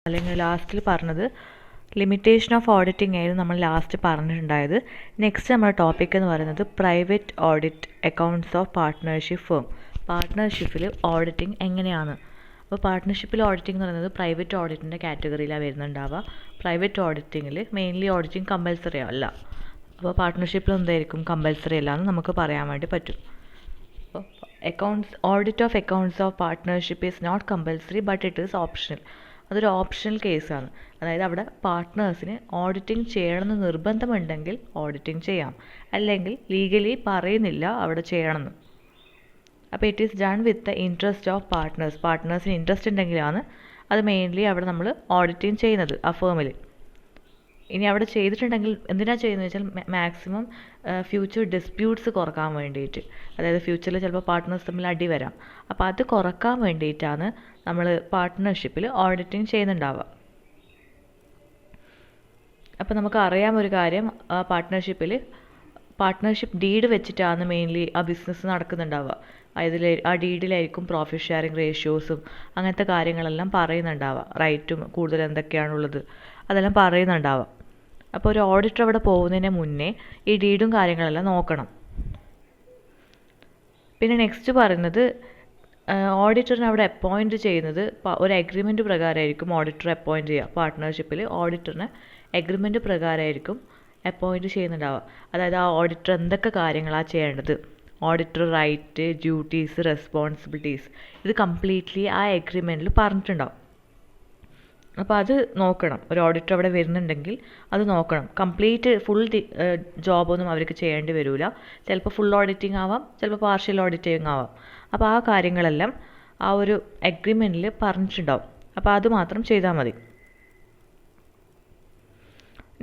അല്ലെങ്കിൽ ലാസ്റ്റിൽ പറഞ്ഞത് ലിമിറ്റേഷൻ ഓഫ് ഓഡിറ്റിംഗ് ആയിരുന്നു നമ്മൾ ലാസ്റ്റ് പറഞ്ഞിട്ടുണ്ടായത്. നെക്സ്റ്റ് നമ്മുടെ ടോപ്പിക് എന്ന് പറയുന്നത് private audit accounts of partnership firm. പാർട്ട്ണർഷിപ്പിൽ ഓഡിറ്റിംഗ് എങ്ങനെയാണ്? അപ്പോൾ പാർട്ട്ണർഷിപ്പിൽ ഓഡിറ്റിംഗ് എന്ന് പറയുന്നത് പ്രൈവറ്റ് ഓഡിറ്റിൻ്റെ കാറ്റഗറിയിലാണ് വരുന്നുണ്ടാവുക. പ്രൈവറ്റ് ഓഡിറ്റിങ്ങിൽ മെയിൻലി ഓഡിറ്റിംഗ് കമ്പൽസറി അല്ല. അപ്പോൾ പാർട്ട്ണർഷിപ്പിൽ എന്തായിരിക്കും കമ്പൽസറി അല്ല എന്ന് നമുക്ക് പറയാൻ വേണ്ടി പറ്റും. അപ്പോൾ audit of accounts of partnership is not compulsory but it is optional. അതൊരു ഓപ്ഷണൽ കേസാണ്. അതായത് അവിടെ പാർട്ട്നേഴ്സിന് ഓഡിറ്റിംഗ് ചെയ്യണമെന്ന് നിർബന്ധമുണ്ടെങ്കിൽ ഓഡിറ്റിംഗ് ചെയ്യാം, അല്ലെങ്കിൽ ലീഗലി പറയുന്നില്ല അവിടെ ചെയ്യണമെന്ന്. അപ്പോൾ it is done with the interest of പാർട്ട്നേഴ്സിന് ഇൻട്രസ്റ്റ് ഉണ്ടെങ്കിലാണ് അത് മെയിൻലി അവിടെ നമ്മൾ ഓഡിറ്റിംഗ് ചെയ്യുന്നത് ആ ഫേമിൽ. ഇനി അവിടെ ചെയ്തിട്ടുണ്ടെങ്കിൽ എന്തിനാണ് ചെയ്യുന്നത് വെച്ചാൽ മാക്സിമം ഫ്യൂച്ചർ ഡിസ്പ്യൂട്ട്സ് കുറക്കാൻ വേണ്ടിയിട്ട്, അതായത് ഫ്യൂച്ചറിൽ ചിലപ്പോൾ പാർട്ട്നേഴ്സ് തമ്മിൽ അടി വരാം. അപ്പോൾ അത് കുറക്കാൻ വേണ്ടിയിട്ടാണ് നമ്മൾ പാർട്ട്ണർഷിപ്പിൽ ഓഡിറ്റിംഗ് ചെയ്യുന്നുണ്ടാവുക. അപ്പോൾ നമുക്ക് അറിയാം ഒരു കാര്യം, പാർട്ട്ണർഷിപ്പ് ഡീഡ് വെച്ചിട്ടാണ് മെയിൻലി ആ ബിസിനസ് നടക്കുന്നുണ്ടാവുക. ആ ഡീഡിലായിരിക്കും പ്രോഫിറ്റ് ഷെയറിങ് റേഷ്യോസും അങ്ങനത്തെ കാര്യങ്ങളെല്ലാം പറയുന്നുണ്ടാവുക. റൈറ്റും കൂടുതൽ എന്തൊക്കെയാണുള്ളത് അതെല്ലാം പറയുന്നുണ്ടാവുക. അപ്പോൾ ഒരു ഓഡിറ്റർ അവിടെ പോകുന്നതിന് മുന്നേ ഈ ഡീഡും കാര്യങ്ങളെല്ലാം നോക്കണം. പിന്നെ നെക്സ്റ്റ് പറയുന്നത് ഓഡിറ്ററിനെ അവിടെ അപ്പോയിൻറ്റ് ചെയ്യുന്നത് ഒരു എഗ്രിമെൻറ്റ് പ്രകാരമായിരിക്കും ഓഡിറ്റർ അപ്പോയിൻറ്റ് ചെയ്യുക. പാർട്ട്ണർഷിപ്പിൽ ഓഡിറ്ററിനെ എഗ്രിമെൻറ്റ് പ്രകാരമായിരിക്കും അപ്പോയിൻറ്റ് ചെയ്യുന്നുണ്ടാവുക. അതായത് ആ ഓഡിറ്റർ എന്തൊക്കെ കാര്യങ്ങളാണ് ചെയ്യേണ്ടത്, ഓഡിറ്റർ റൈറ്റ്, ഡ്യൂട്ടീസ്, റെസ്പോൺസിബിലിറ്റീസ്, ഇത് കംപ്ലീറ്റ്ലി ആ എഗ്രിമെൻറ്റിൽ പറഞ്ഞിട്ടുണ്ടാവും. അപ്പോൾ അത് നോക്കണം. ഒരു ഓഡിറ്റർ അവിടെ വരുന്നുണ്ടെങ്കിൽ അത് നോക്കണം. കംപ്ലീറ്റ് ഫുൾ ജോബൊന്നും അവർക്ക് ചെയ്യേണ്ടി വരില്ല. ചിലപ്പോൾ ഫുൾ ഓഡിറ്റിംഗ് ആവാം, ചിലപ്പോൾ പാർഷ്യൽ ഓഡിറ്റിംഗ് ആവാം. അപ്പോൾ ആ കാര്യങ്ങളെല്ലാം ആ ഒരു എഗ്രിമെൻറ്റിൽ പറഞ്ഞിട്ടുണ്ടാവും. അപ്പോൾ അത് മാത്രം ചെയ്താൽ മതി.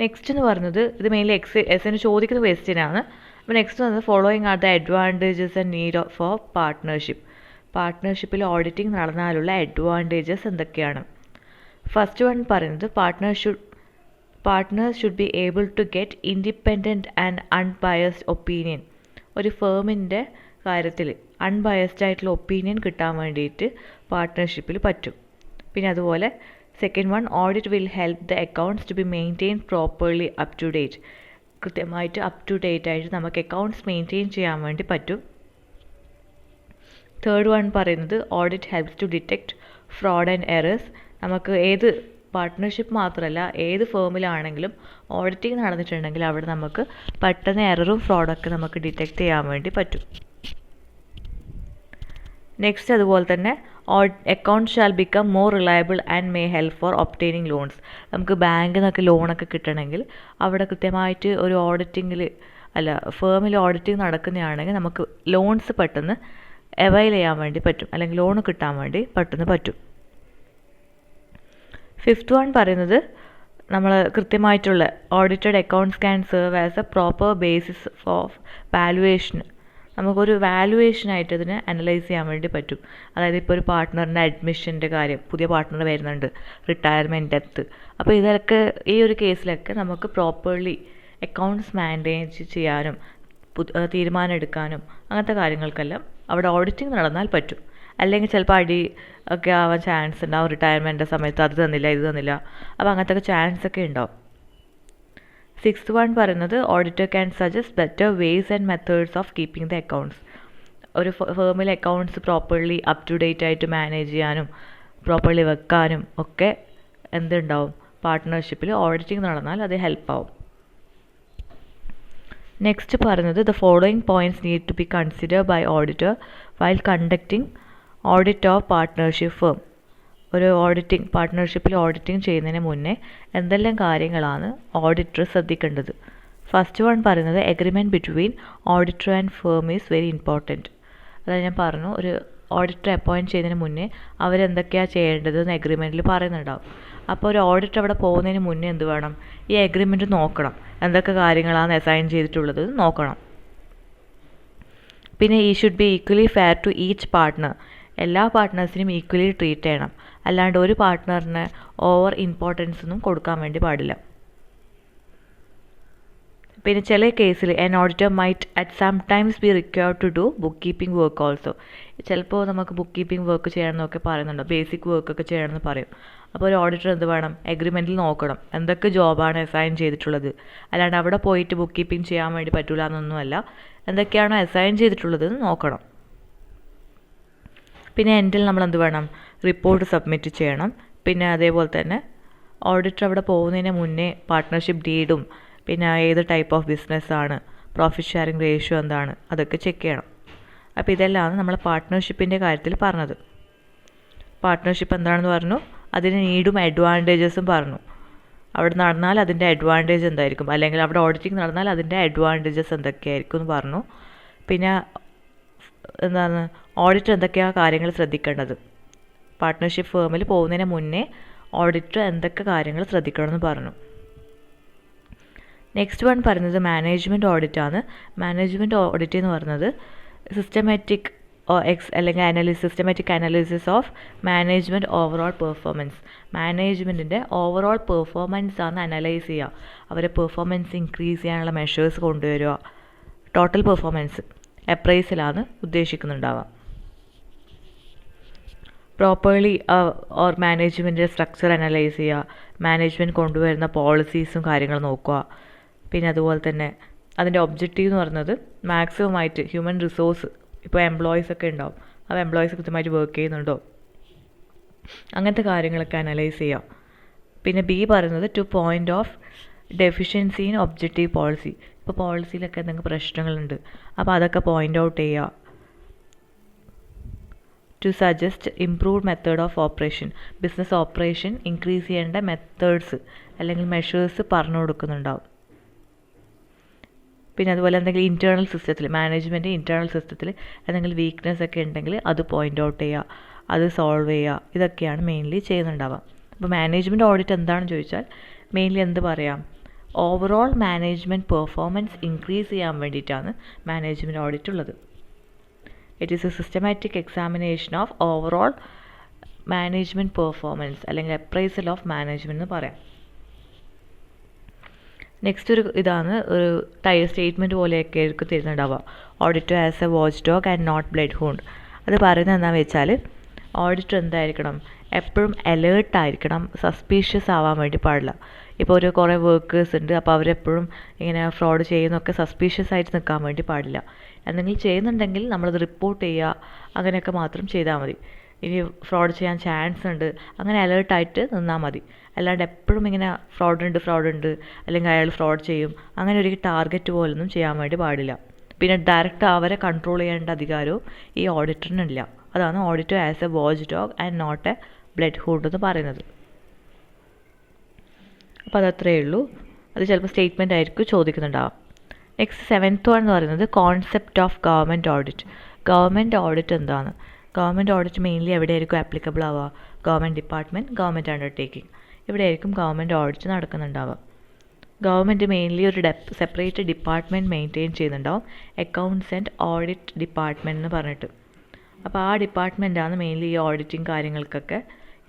നെക്സ്റ്റ് എന്ന് പറയുന്നത് ഇത് മെയിൻലി എസിന് ചോദിക്കുന്ന ക്വസ്റ്റ്യനാണ്. അപ്പോൾ നെക്സ്റ്റ് പറയുന്നത് following are the advantages and need for partnership. പാർട്ട്ണർഷിപ്പിൽ ഓഡിറ്റിംഗ് നടന്നാലുള്ള അഡ്വാൻറ്റേജസ് എന്തൊക്കെയാണ്? ഫസ്റ്റ് വൺ പറയുന്നത് partners should be able to get independent and unbiased opinion. ഒരു ഫേമിൻ്റെ കാര്യത്തിൽ അൺബയസ്ഡ് ആയിട്ടുള്ള ഒപ്പീനിയൻ കിട്ടാൻ വേണ്ടിയിട്ട് പാർട്ട്ണർഷിപ്പിൽ പറ്റും. പിന്നെ അതുപോലെ second one, audit will help the accounts to be maintain properly up to date. കൃത്യമായിട്ട് അപ് ടു ഡേറ്റ് ആയിട്ട് നമുക്ക് അക്കൗണ്ട്സ് മെയിൻറ്റെയിൻ ചെയ്യാൻ വേണ്ടി പറ്റും. തേർഡ് വൺ പറയുന്നത് audit helps to detect fraud and errors. നമുക്ക് ഏത് പാർട്ട്ണർഷിപ്പ് മാത്രമല്ല ഏത് ഫേമിലാണെങ്കിലും ഓഡിറ്റിംഗ് നടന്നിട്ടുണ്ടെങ്കിൽ അവിടെ നമുക്ക് പെട്ടെന്ന് എററും ഫ്രോഡൊക്കെ നമുക്ക് ഡിറ്റക്ട് ചെയ്യാൻ വേണ്ടി പറ്റും. നെക്സ്റ്റ് അതുപോലെ തന്നെ account shall become more reliable and may help four obtaining loans. നമുക്ക് ബാങ്കിൽ നിന്നൊക്കെ ലോണൊക്കെ കിട്ടണമെങ്കിൽ അവിടെ കൃത്യമായിട്ട് ഒരു ഫേമിൽ ഓഡിറ്റിംഗ് നടക്കുന്നതാണെങ്കിൽ നമുക്ക് ലോൺസ് പെട്ടെന്ന് അവൈൽ ചെയ്യാൻ വേണ്ടി പറ്റും, അല്ലെങ്കിൽ ലോൺ കിട്ടാൻ വേണ്ടി പെട്ടെന്ന് പറ്റും. ഫിഫ്ത്ത് വൺ പറയുന്നത് നമ്മൾ കൃത്യമായിട്ടുള്ള audited accounts can serve as A proper basis for valuation. നമുക്കൊരു വാലുവേഷനായിട്ട് ഇതിനെ അനലൈസ് ചെയ്യാൻ വേണ്ടി പറ്റും. അതായത് ഇപ്പോൾ ഒരു പാർട്ട്ണറിൻ്റെ അഡ്മിഷൻ്റെ കാര്യം, പുതിയ പാർട്ട്ണർ വരുന്നുണ്ട്, റിട്ടയർമെൻറ്റ്, ഡെത്ത്, അപ്പോൾ ഇതൊക്കെ ഈ ഒരു കേസിലൊക്കെ നമുക്ക് പ്രോപ്പർലി അക്കൗണ്ട്സ് മെയിൻറ്റെയിൻ ചെയ്യാനും തീരുമാനം എടുക്കാനും അങ്ങനത്തെ കാര്യങ്ങൾക്കെല്ലാം അവിടെ ഓഡിറ്റിംഗ് നടന്നാൽ പറ്റും. അല്ലെങ്കിൽ ചിലപ്പോൾ അടി ഒക്കെ ആവാൻ ചാൻസ് ഉണ്ടാവും. റിട്ടയർമെൻറ്റിൻ്റെ സമയത്ത് അത് തന്നില്ല ഇത് തന്നില്ല, അപ്പോൾ അങ്ങനത്തെ ചാൻസ് ഒക്കെ ഉണ്ടാവും. സിക്സ്ത് വൺ പറയുന്നത് auditor can suggest better ways and methods of keeping the accounts. ഒരു ഫേമിലെ accounts properly up to date ആയിട്ട് മാനേജ് ചെയ്യാനും പ്രോപ്പർലി വെക്കാനും ഒക്കെ എന്തുണ്ടാവും, പാർട്ട്ണർഷിപ്പിൽ ഓഡിറ്റിംഗ് നടന്നാൽ അത് ഹെൽപ്പാവും. നെക്സ്റ്റ് പറയുന്നത് the following points need to be consider by auditor while conducting audit of partnership firm. ഒരു പാർട്ട്ണർഷിപ്പിൽ ഓഡിറ്റിംഗ് ചെയ്യുന്നതിന് മുന്നേ എന്തെല്ലാം കാര്യങ്ങളാണ് ഓഡിറ്റർ ശ്രദ്ധിക്കേണ്ടത്? ഫസ്റ്റ് വൺ പറയുന്നത് agreement between auditor and firm is very important. അതായത് ഞാൻ പറഞ്ഞു, ഒരു ഓഡിറ്റർ അപ്പോയിൻറ്റ് ചെയ്യുന്നതിന് മുന്നേ അവരെന്തൊക്കെയാണ് ചെയ്യേണ്ടതെന്ന് എഗ്രിമെൻറ്റിൽ പറയുന്നുണ്ടാവും. അപ്പോൾ ഒരു ഓഡിറ്റർ അവിടെ പോകുന്നതിന് മുന്നേ എന്ത് വേണം, ഈ എഗ്രിമെൻറ്റ് നോക്കണം, എന്തൊക്കെ കാര്യങ്ങളാണ് അസൈൻ ചെയ്തിട്ടുള്ളത് നോക്കണം. പിന്നെ ഈ should be equally fair to each partner. എല്ലാ പാർട്ട്നേഴ്സിനും ഈക്വലി ട്രീറ്റ് ചെയ്യണം. അല്ലാണ്ട് ഒരു പാർട്ട്ണറിന് ഓവർ ഇമ്പോർട്ടൻസ് ഒന്നും കൊടുക്കാൻ വേണ്ടി പാടില്ല. പിന്നെ ചില കേസിൽ an auditor might at some times be required to do book keeping work also. ചിലപ്പോൾ നമുക്ക് ബുക്ക് കീപ്പിംഗ് വർക്ക് ചെയ്യണമെന്നൊക്കെ പറയുന്നുണ്ട്, ബേസിക് വർക്കൊക്കെ ചെയ്യണമെന്ന് പറയും. അപ്പോൾ ഒരു ഓഡിറ്റർ എന്ത് വേണം, എഗ്രിമെൻറ്റിൽ നോക്കണം എന്തൊക്കെ ജോബാണ് അസൈൻ ചെയ്തിട്ടുള്ളത്. അല്ലാണ്ട് അവിടെ പോയിട്ട് ബുക്ക് കീപ്പിംഗ് ചെയ്യാൻ വേണ്ടി പറ്റില്ല എന്നൊന്നുമല്ല, എന്തൊക്കെയാണോ അസൈൻ ചെയ്തിട്ടുള്ളത് നോക്കണം. പിന്നെ എൻഡിൽ നമ്മൾ എന്ത് വേണം, റിപ്പോർട്ട് സബ്മിറ്റ് ചെയ്യണം. പിന്നെ അതേപോലെ തന്നെ ഓഡിറ്റർ അവിടെ പോകുന്നതിന് മുന്നേ പാർട്ട്ണർഷിപ്പ് ഡീഡും പിന്നെ ഏത് ടൈപ്പ് ഓഫ് ബിസിനസ്സാണ്, പ്രോഫിറ്റ് ഷെയറിംഗ് റേഷ്യോ എന്താണ്, അതൊക്കെ ചെക്ക് ചെയ്യണം. അപ്പോൾ ഇതെല്ലാം നമ്മൾ പാർട്ട്ണർഷിപ്പിൻ്റെ കാര്യത്തിൽ പറഞ്ഞത്. പാർട്ട്ണർഷിപ്പ് എന്താണെന്ന് പറഞ്ഞു, അതിന് നീഡും അഡ്വാൻറ്റേജസും പറഞ്ഞു. അവിടെ നടന്നാൽ അതിൻ്റെ അഡ്വാൻറ്റേജ് എന്തായിരിക്കും, അല്ലെങ്കിൽ അവിടെ ഓഡിറ്റിംഗ് നടന്നാൽ അതിൻ്റെ അഡ്വാൻറ്റേജസ് എന്തൊക്കെയായിരിക്കും എന്ന് പറഞ്ഞു. പിന്നെ എന്താണ് ഓഡിറ്റർ എന്തൊക്കെയാണ് കാര്യങ്ങൾ ശ്രദ്ധിക്കേണ്ടത്, പാർട്ട്ണർഷിപ്പ് ഫേമിൽ പോകുന്നതിന് മുന്നേ ഓഡിറ്റർ എന്തൊക്കെ കാര്യങ്ങൾ ശ്രദ്ധിക്കണമെന്ന് പറഞ്ഞു. നെക്സ്റ്റ് വൺ പറയുന്നത് മാനേജ്മെൻറ്റ് ഓഡിറ്റാണ്. മാനേജ്മെൻറ്റ് ഓഡിറ്റ് എന്ന് പറയുന്നത് സിസ്റ്റമാറ്റിക് അല്ലെങ്കിൽ systematic analysis of management overall performance. മാനേജ്മെൻറ്റിൻ്റെ ഓവറോൾ പെർഫോമൻസ് ആണ് അനലൈസ് ചെയ്യുക. അവരെ പെർഫോമൻസ് ഇൻക്രീസ് ചെയ്യാനുള്ള മെഷേഴ്സ് കൊണ്ടുവരിക. ടോട്ടൽ പെർഫോമൻസ് അപ്രൈസിലാണ് ഉദ്ദേശിക്കുന്നുണ്ടാവുക. പ്രോപ്പർലി ഓർ മാനേജ്മെൻറ്റിൻ്റെ സ്ട്രക്ചർ അനലൈസ് ചെയ്യുക, മാനേജ്മെൻറ്റ് കൊണ്ടുവരുന്ന പോളിസീസും കാര്യങ്ങളും നോക്കുക. പിന്നെ അതുപോലെ തന്നെ അതിൻ്റെ ഒബ്ജക്റ്റീവ് എന്ന് പറയുന്നത് മാക്സിമമായിട്ട് ഹ്യൂമൻ റിസോഴ്സ്, ഇപ്പോൾ എംപ്ലോയീസ് ഒക്കെ ഉണ്ടാവും, ആ എംപ്ലോയീസ് കൃത്യമായിട്ട് വർക്ക് ചെയ്യുന്നുണ്ടോ, അങ്ങനത്തെ കാര്യങ്ങളൊക്കെ അനലൈസ് ചെയ്യാം. പിന്നെ ബി പറയുന്നത് to point of deficiency in objective policy. ഇപ്പോൾ പോളിസിയിലൊക്കെ എന്തെങ്കിലും പ്രശ്നങ്ങളുണ്ട്, അപ്പോൾ അതൊക്കെ പോയിൻ്റ് ഔട്ട് ചെയ്യുക. To suggest improved method of operation. Business operation increase ചെയ്യേണ്ട മെത്തേഡ്സ് അല്ലെങ്കിൽ മെഷേഴ്സ് പറഞ്ഞു കൊടുക്കുന്നുണ്ടാവും. പിന്നെ അതുപോലെ എന്തെങ്കിലും ഇൻറ്റേർണൽ സിസ്റ്റത്തിൽ, മാനേജ്മെൻറ്റ് ഇൻറ്റേർണൽ സിസ്റ്റത്തിൽ എന്തെങ്കിലും വീക്ക്നെസ് ഒക്കെ ഉണ്ടെങ്കിൽ അത് പോയിൻ്റ് ഔട്ട് ചെയ്യുക, അത് സോൾവ് ചെയ്യുക. ഇതൊക്കെയാണ് മെയിൻലി ചെയ്യുന്നുണ്ടാവുക. അപ്പോൾ മാനേജ്മെൻറ്റ് ഓഡിറ്റ് എന്താണെന്ന് ചോദിച്ചാൽ മെയിൻലി എന്ത് പറയാം, ഓവറോൾ മാനേജ്മെൻറ്റ് പെർഫോമൻസ് ഇൻക്രീസ് ചെയ്യാൻ വേണ്ടിയിട്ടാണ് മാനേജ്മെൻറ്റ് ഓഡിറ്റ് ഉള്ളത്. It is a systematic examination of overall management performance അല്ലെങ്കിൽ അപ്രൈസൽ ഓഫ് മാനേജ്മെൻറ്റ് എന്ന് പറയാം. നെക്സ്റ്റ് ഒരു ഇതാണ് ഒരു സ്റ്റേറ്റ്മെൻറ്റ് പോലെയൊക്കെ ആയിരിക്കും തരുന്നുണ്ടാവുക. Auditor as a watch dog and not bloodhound. അത് പറയുന്നത് എന്താണെന്ന് വെച്ചാൽ ഓഡിറ്റർ എന്തായിരിക്കണം, എപ്പോഴും അലേർട്ടായിരിക്കണം, സസ്പീഷ്യസ് ആവാൻ വേണ്ടി പാടില്ല. ഇപ്പോൾ ഒരു കുറേ വർക്കേഴ്സ് ഉണ്ട്, അപ്പോൾ അവരെപ്പോഴും ഇങ്ങനെ ഫ്രോഡ് ചെയ്യുന്നൊക്കെ സസ്പീഷ്യസ് ആയിട്ട് നിൽക്കാൻ വേണ്ടി പാടില്ല. എന്തെങ്കിലും ചെയ്യുന്നുണ്ടെങ്കിൽ നമ്മളത് റിപ്പോർട്ട് ചെയ്യുക, അങ്ങനെയൊക്കെ മാത്രം ചെയ്താൽ മതി. ഇനി ഫ്രോഡ് ചെയ്യാൻ ചാൻസ് ഉണ്ട്, അങ്ങനെ അലേർട്ടായിട്ട് നിന്നാൽ മതി. അല്ലാണ്ട് എപ്പോഴും ഇങ്ങനെ ഫ്രോഡ് ഉണ്ട് അല്ലെങ്കിൽ അയാൾ ഫ്രോഡ് ചെയ്യും, അങ്ങനെ ഒരു ടാർഗറ്റ് പോലൊന്നും ചെയ്യാൻ വേണ്ടി പാടില്ല. പിന്നെ ഡയറക്റ്റ് അവരെ കൺട്രോൾ ചെയ്യേണ്ട അധികാരവും ഈ ഓഡിറ്ററിനില്ല. അതാണ് auditor as a watch dog and not a blood hound എന്ന് പറയുന്നത്. അപ്പോൾ അതത്രയേ ഉള്ളൂ. അത് ചിലപ്പോൾ സ്റ്റേറ്റ്മെൻ്റ് ആയിരിക്കും ചോദിക്കുന്നുണ്ടാവാം. നെക്സ്റ്റ് 7th വൺ എന്ന് പറയുന്നത് concept of government audit. Government audit എന്താണ്? ഗവൺമെൻറ് ഓഡിറ്റ് മെയിൻലി എവിടെയായിരിക്കും ആപ്ലിക്കബിൾ ആവുക? ഗവൺമെൻറ് ഡിപ്പാർട്ട്മെൻറ്റ്, ഗവൺമെൻറ് അണ്ടർടേക്കിംഗ്, ഇവിടെയായിരിക്കും ഗവൺമെൻറ് ഓഡിറ്റ് നടക്കുന്നുണ്ടാവുക. ഗവൺമെൻറ് മെയിൻലി ഒരു സെപ്പറേറ്റ് ഡിപ്പാർട്ട്മെൻറ്റ് മെയിൻറ്റെയിൻ ചെയ്യുന്നുണ്ടാവും, അക്കൗണ്ട്സ് ആൻഡ് ഓഡിറ്റ് ഡിപ്പാർട്ട്മെൻറ്റ് എന്ന് പറഞ്ഞിട്ട്. അപ്പോൾ ആ ഡിപ്പാർട്ട്മെൻറ്റാണ് മെയിൻലി ഈ ഓഡിറ്റിംഗ് കാര്യങ്ങൾക്കൊക്കെ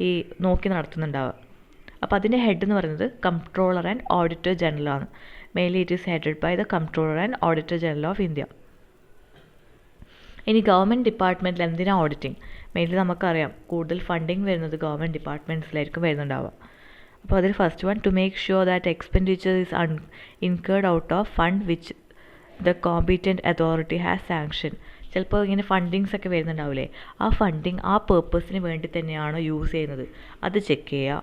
ഈ നോക്കി നടത്തുന്നുണ്ടാവുക. അപ്പോൾ അതിൻ്റെ ഹെഡ് എന്ന് പറയുന്നത് കംട്രോളർ ആൻഡ് ഓഡിറ്റർ ജനറൽ ആണ്. Mainly it is headed by the comptroller and auditor general of India. ഇനി ഗവൺമെൻറ് ഡിപ്പാർട്ട്മെൻറ്റിൽ എന്തിനാണ് ഓഡിറ്റിംഗ്? മെയിൻലി നമുക്കറിയാം കൂടുതൽ ഫണ്ടിങ് വരുന്നത് ഗവൺമെൻറ് ഡിപ്പാർട്ട്മെൻറ്റ്സിലായിരിക്കും വരുന്നുണ്ടാവുക. അപ്പോൾ അതിൽ first one, to make sure that expenditure is incurred out of fund which the competent authority has sanction. ചിലപ്പോൾ ഇങ്ങനെ ഫണ്ടിങ്സ് ഒക്കെ വരുന്നുണ്ടാവില്ലേ, ആ ഫണ്ടിങ് ആ പേർപ്പസിന് വേണ്ടി തന്നെയാണോ യൂസ് ചെയ്യുന്നത്, അത് ചെക്ക് ചെയ്യുക.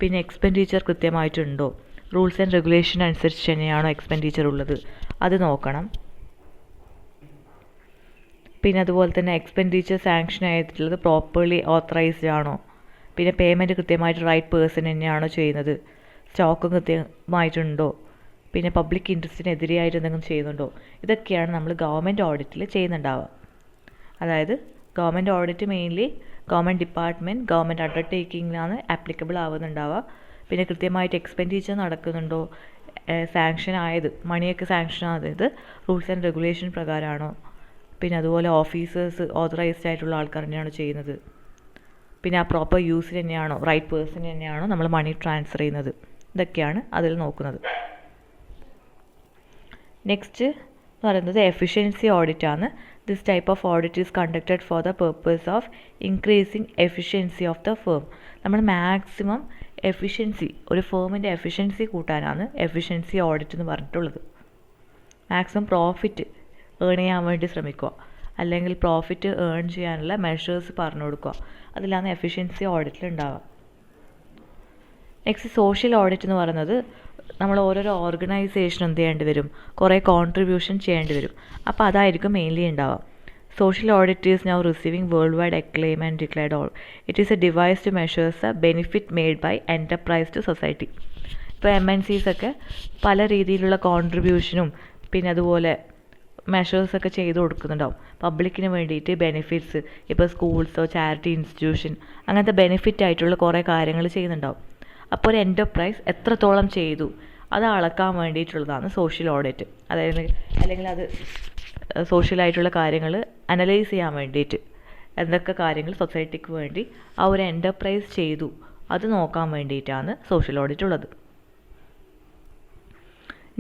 പിന്നെ എക്സ്പെൻഡിച്ചർ കൃത്യമായിട്ടുണ്ടോ, റൂൾസ് ആൻഡ് റെഗുലേഷൻ അനുസരിച്ച് തന്നെയാണോ എക്സ്പെൻഡിച്ചർ ഉള്ളത്, അത് നോക്കണം. പിന്നെ അതുപോലെ തന്നെ എക്സ്പെൻഡിച്ചർ സാങ്ഷൻ ആയിട്ടുള്ളത് പ്രോപ്പർലി ഓത്തറൈസ്ഡ് ആണോ, പിന്നെ പേയ്മെൻറ്റ് കൃത്യമായിട്ട് റൈറ്റ് പേഴ്സൺ തന്നെയാണോ ചെയ്യുന്നത്, സ്റ്റോക്ക് കൃത്യമായിട്ടുണ്ടോ, പിന്നെ പബ്ലിക് ഇൻട്രസ്റ്റിനെതിരെയായിട്ട് എന്തെങ്കിലും ചെയ്യുന്നുണ്ടോ, ഇതൊക്കെയാണ് നമ്മൾ ഗവൺമെൻറ് ഓഡിറ്റിൽ ചെയ്യുന്നുണ്ടാവുക. അതായത് government audit mainly government department, government അണ്ടർടേക്കിങ്ങിലാണ് ആപ്ലിക്കബിൾ ആവുന്നുണ്ടാവുക. പിന്നെ കൃത്യമായിട്ട് എക്സ്പെൻഡിച്ചർ നടക്കുന്നുണ്ടോ, സാങ്ഷൻ ആയത് മണിയൊക്കെ സാങ്ഷൻ ആയത് റൂൾസ് ആൻഡ് റെഗുലേഷൻ പ്രകാരമാണോ, പിന്നെ അതുപോലെ ഓഫീസേഴ്സ് ഓതറൈസ്ഡ് ആയിട്ടുള്ള ആൾക്കാർ തന്നെയാണോ ചെയ്യുന്നത്, പിന്നെ ആ പ്രോപ്പർ യൂസിന് തന്നെയാണോ, റൈറ്റ് പേഴ്സൺ തന്നെയാണോ നമ്മൾ മണി ട്രാൻസ്ഫർ ചെയ്യുന്നത്, ഇതൊക്കെയാണ് അതിൽ നോക്കുന്നത്. നെക്സ്റ്റ് എന്ന് പറയുന്നത് എഫിഷ്യൻസി ഓഡിറ്റാണ്. This type of audit is conducted for the purpose of increasing efficiency of the firm. നമ്മൾ മാക്സിമം എഫിഷ്യൻസി, ഒരു ഫേമിൻ്റെ എഫിഷ്യൻസി കൂട്ടാനാണ് എഫിഷ്യൻസി ഓഡിറ്റ് എന്ന് പറഞ്ഞിട്ടുള്ളത്. മാക്സിമം പ്രോഫിറ്റ് ഏൺ ചെയ്യാൻ വേണ്ടി ശ്രമിക്കുക, അല്ലെങ്കിൽ പ്രോഫിറ്റ് ഏൺ ചെയ്യാനുള്ള മെഷേഴ്സ് പറഞ്ഞു കൊടുക്കുക. അതിലാണ് എഫിഷ്യൻസി ഓഡിറ്റിൽ ഉണ്ടാവുക. നെക്സ്റ്റ് സോഷ്യൽ ഓഡിറ്റ് എന്ന് പറയുന്നത് നമ്മൾ ഓരോരോ ഓർഗനൈസേഷൻ എന്ത് ചെയ്യേണ്ടി വരും, കുറേ കോൺട്രിബ്യൂഷൻ ചെയ്യേണ്ടി വരും. അപ്പോൾ അതായിരിക്കും മെയിൻലി ഉണ്ടാവുക. Social audit is now receiving world wide acclaim and declared all. It is a device to measures a benefit made by enterprise to society. ഇപ്പോൾ MNCs ഒക്കെ പല രീതിയിലുള്ള കോൺട്രിബ്യൂഷനും പിന്നെ അതുപോലെ മെഷേഴ്സൊക്കെ ചെയ്ത് കൊടുക്കുന്നുണ്ടാവും പബ്ലിക്കിന് വേണ്ടിയിട്ട്. ബെനിഫിറ്റ്സ്, ഇപ്പോൾ സ്കൂൾസോ ചാരിറ്റി ഇൻസ്റ്റിറ്റ്യൂഷൻ അങ്ങനത്തെ ബെനിഫിറ്റ് ആയിട്ടുള്ള കുറേ കാര്യങ്ങൾ ചെയ്യുന്നുണ്ടാവും. അപ്പോൾ ഒരു എൻ്റർപ്രൈസ് എത്രത്തോളം ചെയ്തു അത് അളക്കാൻ വേണ്ടിയിട്ടുള്ളതാണ് സോഷ്യൽ ഓഡിറ്റ്. അതായത് അല്ലെങ്കിൽ അത് സോഷ്യലായിട്ടുള്ള കാര്യങ്ങൾ അനലൈസ് ചെയ്യാൻ വേണ്ടിയിട്ട് എന്തൊക്കെ കാര്യങ്ങൾ സൊസൈറ്റിക്ക് വേണ്ടി ആ ഒരു എൻ്റർപ്രൈസ് ചെയ്തു അത് നോക്കാൻ വേണ്ടിയിട്ടാണ് സോഷ്യൽ ഓഡിറ്റ് ഉള്ളത്.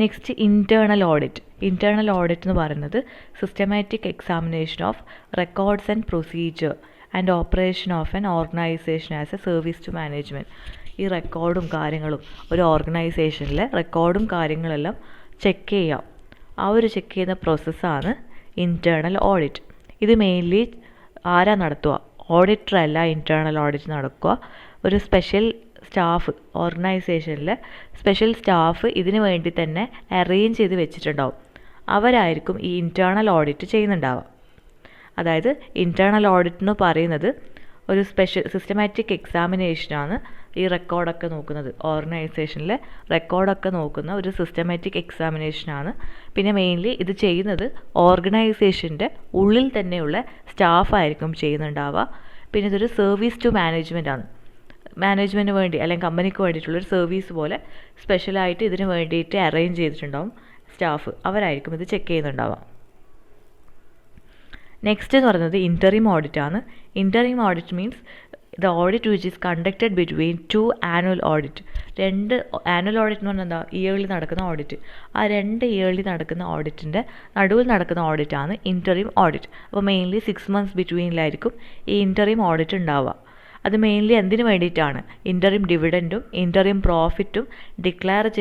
Next internal audit. Internal audit എന്ന് പറയുന്നത് systematic examination of records and procedure and operation of an organisation as a service to management. ഈ റെക്കോർഡും കാര്യങ്ങളും ഒരു ഓർഗനൈസേഷനിലെ റെക്കോർഡും കാര്യങ്ങളെല്ലാം ചെക്ക് ചെയ്യാം. ആ ഒരു ചെക്ക് ചെയ്യുന്ന പ്രോസസ്സാണ് ഇൻറ്റേർണൽ ഓഡിറ്റ്. ഇത് മെയിൻലി ആരാ നടത്തുക? ഓഡിറ്റർ അല്ല ഇൻറ്റേർണൽ ഓഡിറ്റ് നടക്കുക. ഒരു സ്പെഷ്യൽ സ്റ്റാഫ്, ഓർഗനൈസേഷനിലെ സ്പെഷ്യൽ സ്റ്റാഫ് ഇതിനു വേണ്ടി തന്നെ അറേഞ്ച് ചെയ്ത് വെച്ചിട്ടുണ്ടാവും. അവരായിരിക്കും ഈ ഇൻറ്റേർണൽ ഓഡിറ്റ് ചെയ്യുന്നുണ്ടാവുക. അതായത് ഇൻറ്റേർണൽ ഓഡിറ്റ് എന്ന് പറയുന്നത് ഒരു സ്പെഷ്യൽ സിസ്റ്റമാറ്റിക് എക്സാമിനേഷനാണ്. ഈ റെക്കോർഡൊക്കെ നോക്കുന്നത്, ഓർഗനൈസേഷനിലെ റെക്കോർഡൊക്കെ നോക്കുന്ന ഒരു സിസ്റ്റമാറ്റിക് എക്സാമിനേഷനാണ്. പിന്നെ മെയിൻലി ഇത് ചെയ്യുന്നത് ഓർഗനൈസേഷൻ്റെ ഉള്ളിൽ തന്നെയുള്ള സ്റ്റാഫായിരിക്കും ചെയ്യുന്നുണ്ടാവുക. പിന്നെ ഇതൊരു സർവീസ് ടു മാനേജ്മെൻ്റ് ആണ്. മാനേജ്മെൻറ്റിന് വേണ്ടി അല്ലെങ്കിൽ കമ്പനിക്ക് വേണ്ടിയിട്ടുള്ളൊരു സർവീസ് പോലെ സ്പെഷ്യലായിട്ട് ഇതിന് വേണ്ടിയിട്ട് അറേഞ്ച് ചെയ്തിട്ടുണ്ടാവും സ്റ്റാഫ്. അവരായിരിക്കും ഇത് ചെക്ക് ചെയ്യുന്നുണ്ടാവുക. നെക്സ്റ്റ് എന്ന് പറയുന്നത് ഇൻറ്ററിം ഓഡിറ്റ് ആണ്. Interim audit means the audit which is conducted between 2 annual audit. 2 annual audit എന്ന് പറഞ്ഞാൽ എന്താ? ഇയർലി നടക്കുന്ന ഓഡിറ്റ്. ആ 2 ഇയർലി നടക്കുന്ന ഓഡിറ്റിൻ്റെ നടുവിൽ നടക്കുന്ന ഓഡിറ്റാണ് ഇൻറ്ററിം ഓഡിറ്റ്. അപ്പോൾ മെയിൻലി 6 months ബിറ്റ്വീനിലായിരിക്കും ഈ ഇൻറ്ററിം ഓഡിറ്റ് ഉണ്ടാവുക. അത് മെയിൻലി എന്തിനു വേണ്ടിയിട്ടാണ്? ഇൻറ്ററിം ഡിവിഡൻറ്റും ഇൻറ്ററിം പ്രോഫിറ്റും ഡിക്ലെയർ ചെയ്യാൻ